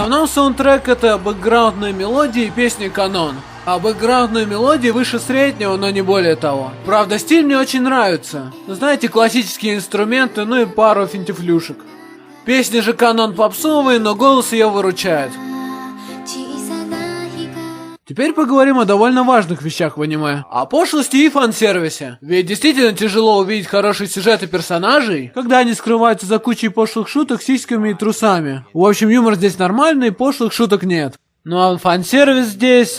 В основном саундтрек — это бэкграундные мелодии и песни канон. А бэкграундные мелодии выше среднего, но не более того. Правда, стиль мне очень нравится. Знаете, классические инструменты, ну и пару финтифлюшек. Песни же канон попсовые, но голос ее выручает. Теперь поговорим о довольно важных вещах в аниме. О пошлости и фан-сервисе. Ведь действительно тяжело увидеть хороший сюжет и персонажей, когда они скрываются за кучей пошлых шуток, сиськами и трусами. В общем, юмор здесь нормальный, пошлых шуток нет. Ну а фан-сервис здесь...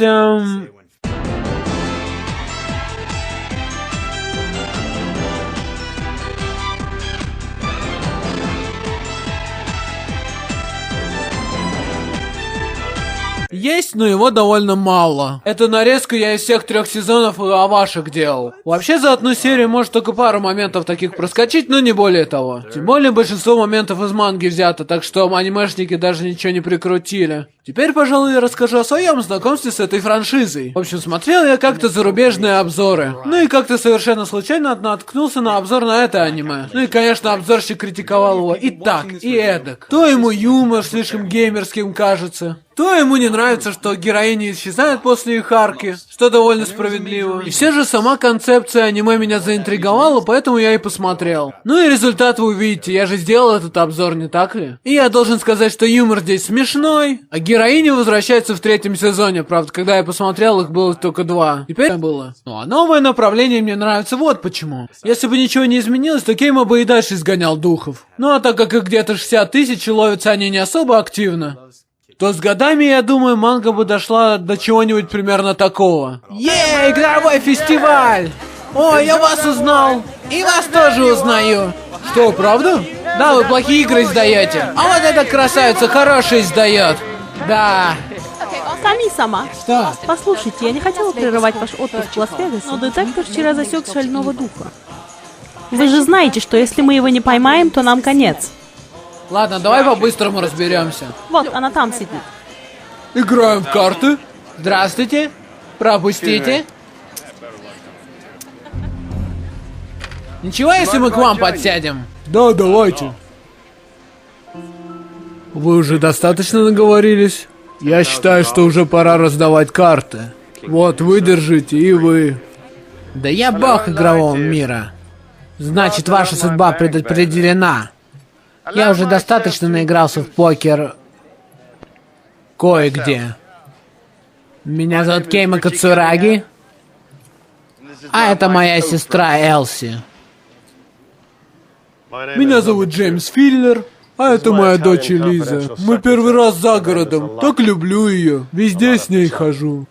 Есть, но его довольно мало. Эту нарезку я из всех 3 сезонов Авашек делал. Вообще за одну серию может только пару моментов таких проскочить, но не более того. Тем более большинство моментов из манги взято, так что анимешники даже ничего не прикрутили. Теперь, пожалуй, я расскажу о своем знакомстве с этой франшизой. В общем, смотрел я как-то зарубежные обзоры. Ну и как-то совершенно случайно наткнулся на обзор на это аниме. Ну и, конечно, обзорщик критиковал его и так, и эдак. То ему юмор слишком геймерским кажется, то ему не нравится, что героини исчезают после их арки, что довольно справедливо. И все же сама концепция аниме меня заинтриговала, поэтому я и посмотрел. Ну и результат вы увидите, я же сделал этот обзор, не так ли? И я должен сказать, что юмор здесь смешной, а героини возвращаются в 3-м сезоне, правда, когда я посмотрел, их было только 2. Теперь было. Ну а новое направление мне нравится вот почему. Если бы ничего не изменилось, то Кейма бы и дальше изгонял духов. Ну а так как их где-то 60 тысяч и ловятся они не особо активно, то с годами, я думаю, манга бы дошла до чего-нибудь примерно такого. Ей, игровой фестиваль! О, я вас узнал! И вас тоже узнаю! Что, правда? Да, вы плохие игры издаете. А вот эта красавица хорошая издает. Да. Ками-сама. Что? Послушайте, я не хотела прерывать ваш отпуск в Лас-Вегасе, но детектор вчера засек шального духа. Вы же знаете, что если мы его не поймаем, то нам конец. Ладно, давай по-быстрому разберемся. Вот, она там сидит. Играем в карты. Здравствуйте. Пропустите. Ничего, если мы к вам подсядем? Да, давайте. Вы уже достаточно наговорились? Я считаю, что уже пора раздавать карты. Вот, вы держите, и вы. Да я бог игрового мира. Значит, ваша судьба предопределена. Я уже достаточно наигрался в покер кое-где. Меня зовут Кейма Кацураги, а это моя сестра Элси. Меня зовут Джеймс Филлер, а это моя дочь Элиза. Мы первый раз за городом, так люблю ее, везде с ней хожу.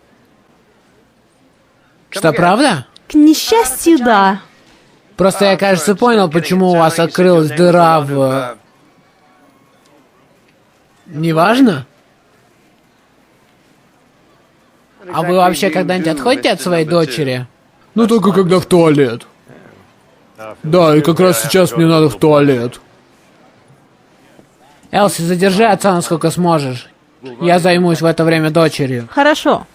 Что, правда? К несчастью, да. Просто я, кажется, понял, почему у вас открылась дыра в... Неважно? А вы вообще когда-нибудь отходите от своей дочери? Ну, только когда в туалет. Да, и как раз сейчас мне надо в туалет. Элси, задержи отца насколько сможешь. Я займусь в это время дочерью. Хорошо.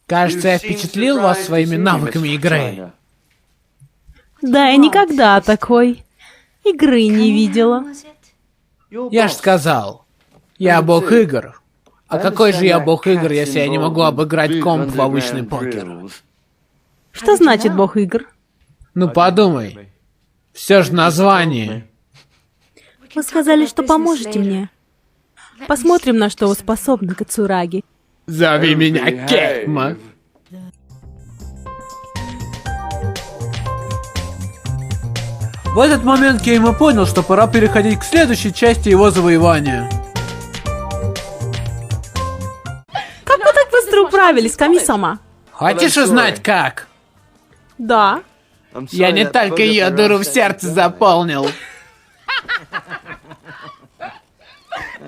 Кажется, я впечатлил вас своими навыками игры. Да, я никогда такой игры не видела. Я ж сказал, я бог игр. А какой же я бог игр, если я не могу обыграть комп в обычный покер? Что значит бог игр? Ну подумай. Все же название. Вы сказали, что поможете мне. Посмотрим, на что вы способны, Кацураги. Зови меня Кейма. В этот момент Кейма понял, что пора переходить к следующей части его завоевания. Как вы так быстро управились, Ками-сама? Хочешь узнать как? Да. Я не только ее дыру в сердце заполнил.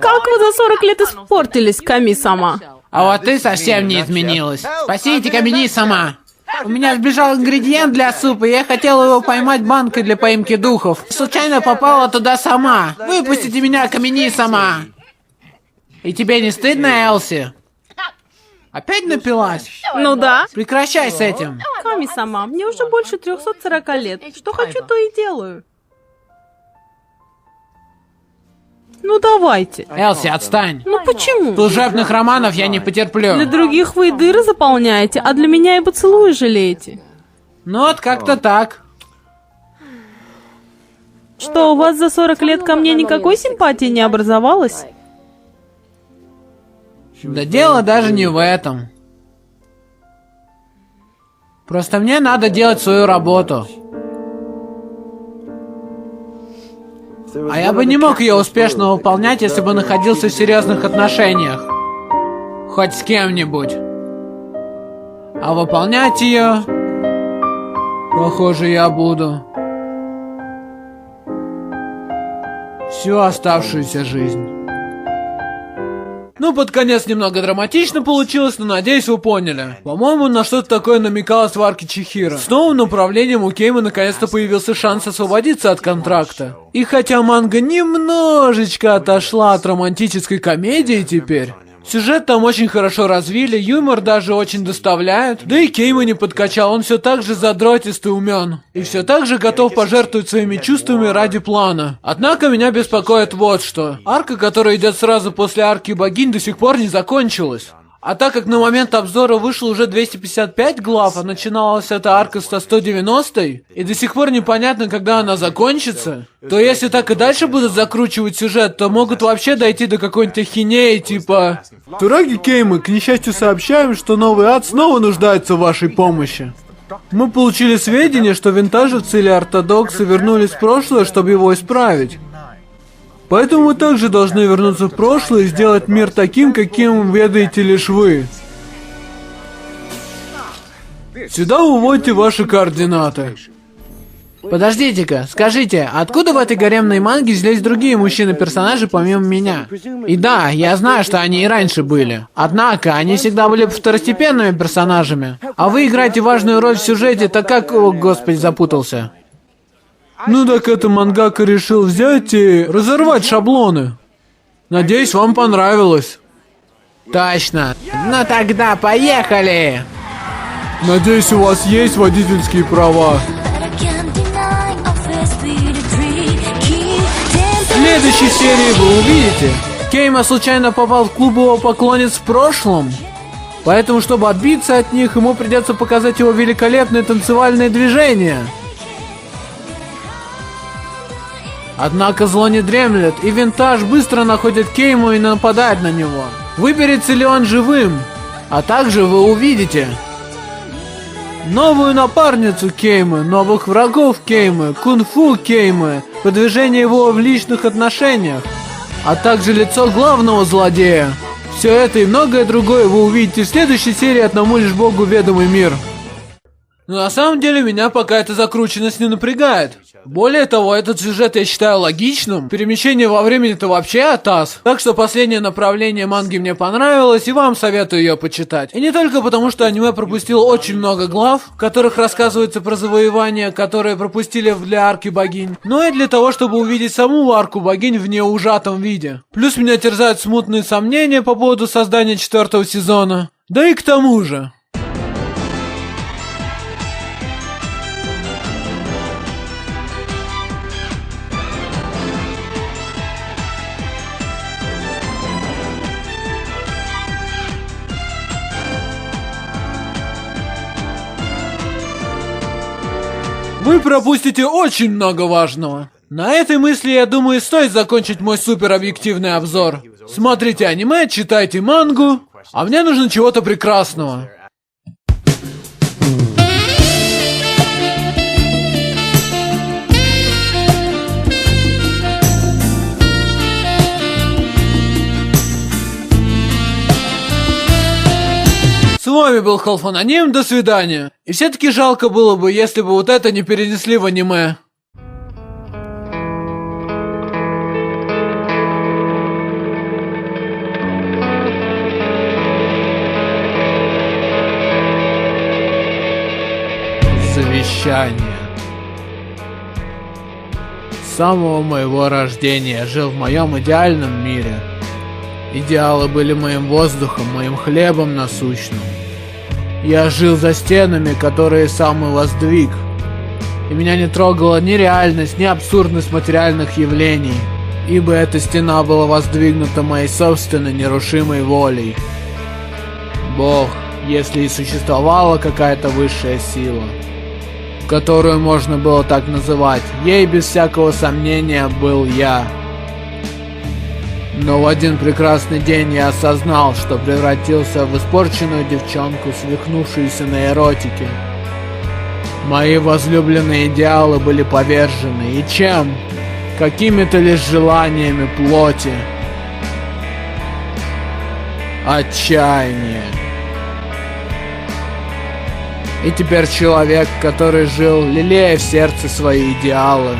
Как вы за 40 лет испортились, Ками-сама? А вот ты совсем не изменилась. Спасите, Камини сама. У меня сбежал ингредиент для супа, и я хотела его поймать банкой для поимки духов. Случайно попала туда сама. Выпустите меня, Камини сама. И тебе не стыдно, Элси? Опять напилась? Ну да. Прекращай с этим. Ками-сама, мне уже больше 340 лет. Что хочу, то и делаю. Ну давайте. Элси, отстань. Ну почему? Служебных романов я не потерплю. Для других вы и дыры заполняете, а для меня и поцелуи жалеете. Ну вот как-то так. Что, у вас за 40 лет ко мне никакой симпатии не образовалось? Да дело даже не в этом. Просто мне надо делать свою работу. А я бы не мог ее успешно выполнять, если бы находился в серьезных отношениях. Хоть с кем-нибудь. А выполнять ее, похоже, я буду всю оставшуюся жизнь. Ну, под конец немного драматично получилось, но надеюсь, вы поняли. По-моему, на что-то такое намекалось в арке Чихиро. С новым направлением у Кейма наконец-то появился шанс освободиться от контракта. И хотя манга немножечко отошла от романтической комедии теперь, сюжет там очень хорошо развили, юмор даже очень доставляют. Да и Кейма не подкачал, он все так же задротист и умен. И все так же готов пожертвовать своими чувствами ради плана. Однако меня беспокоит вот что. Арка, которая идет сразу после арки богинь, до сих пор не закончилась. А так как на момент обзора вышло уже 255 глав, а начиналась эта арка со 190-й, и до сих пор непонятно, когда она закончится, то если так и дальше будут закручивать сюжет, то могут вообще дойти до какой-нибудь ахинеи, типа... Тураги Кеймы, к несчастью сообщаем, что новый ад снова нуждается в вашей помощи. Мы получили сведения, что винтажевцы или ортодоксы вернулись в прошлое, чтобы его исправить. Поэтому мы также должны вернуться в прошлое и сделать мир таким, каким ведаете лишь вы. Сюда уводите ваши координаты. Подождите-ка, скажите, откуда в этой гаремной манге взялись другие мужчины-персонажи помимо меня? И да, я знаю, что они и раньше были. Однако, они всегда были второстепенными персонажами. А вы играете важную роль в сюжете, так как... О, господи, запутался. Ну так это мангака решил взять и разорвать шаблоны. Надеюсь, вам понравилось. Точно. Ну тогда поехали. Надеюсь, у вас есть водительские права. В следующей серии вы увидите. Кейма случайно попал в клуб его поклонниц в прошлом. Поэтому, чтобы отбиться от них, ему придется показать его великолепные танцевальные движения. Однако зло не дремлет, и винтаж быстро находит Кейму и нападает на него. Выберется ли он живым? А также вы увидите новую напарницу Кеймы, новых врагов Кеймы, кунг-фу Кеймы, продвижение его в личных отношениях, а также лицо главного злодея. Все это и многое другое вы увидите в следующей серии «Одному лишь Богу ведомый мир». Но на самом деле меня пока эта закрученность не напрягает. Более того, этот сюжет я считаю логичным. Перемещение во времени это вообще атас. Так что последнее направление манги мне понравилось, и вам советую ее почитать. И не только потому, что аниме пропустило очень много глав, в которых рассказывается про завоевания, которые пропустили для арки богинь, но и для того, чтобы увидеть саму арку богинь в неужатом виде. Плюс меня терзают смутные сомнения по поводу создания 4-го сезона. Да и к тому же... Вы пропустите очень много важного. На этой мысли, я думаю, стоит закончить мой супер объективный обзор. Смотрите аниме, читайте мангу, а мне нужно чего-то прекрасного. С вами был Халфаноним, до свидания. И все-таки жалко было бы, если бы вот это не перенесли в аниме. Завещание. С самого моего рождения я жил в моем идеальном мире. Идеалы были моим воздухом, моим хлебом насущным. Я жил за стенами, которые сам и воздвиг. И меня не трогала ни реальность, ни абсурдность материальных явлений. ибо эта стена была воздвигнута моей собственной нерушимой волей. Бог, если и существовала какая-то высшая сила, которую можно было так называть, ей без всякого сомнения был я. Но в один прекрасный день я осознал, что превратился в испорченную девчонку, свихнувшуюся на эротике. Мои возлюбленные идеалы были повержены. И чем? Какими-то лишь желаниями плоти. Отчаяние. И теперь человек, который жил, лелея в сердце свои идеалы,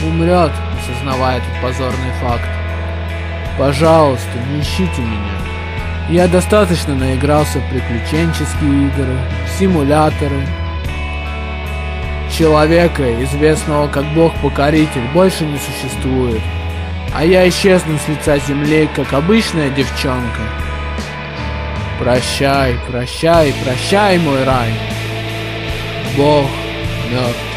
умрет, осознавая этот позорный факт. Пожалуйста, не ищите меня. Я достаточно наигрался в приключенческие игры, в симуляторы. Человека, известного как бог-покоритель, больше не существует. А я исчезну с лица земли, как обычная девчонка. Прощай, прощай, прощай, мой рай. Бог мертв.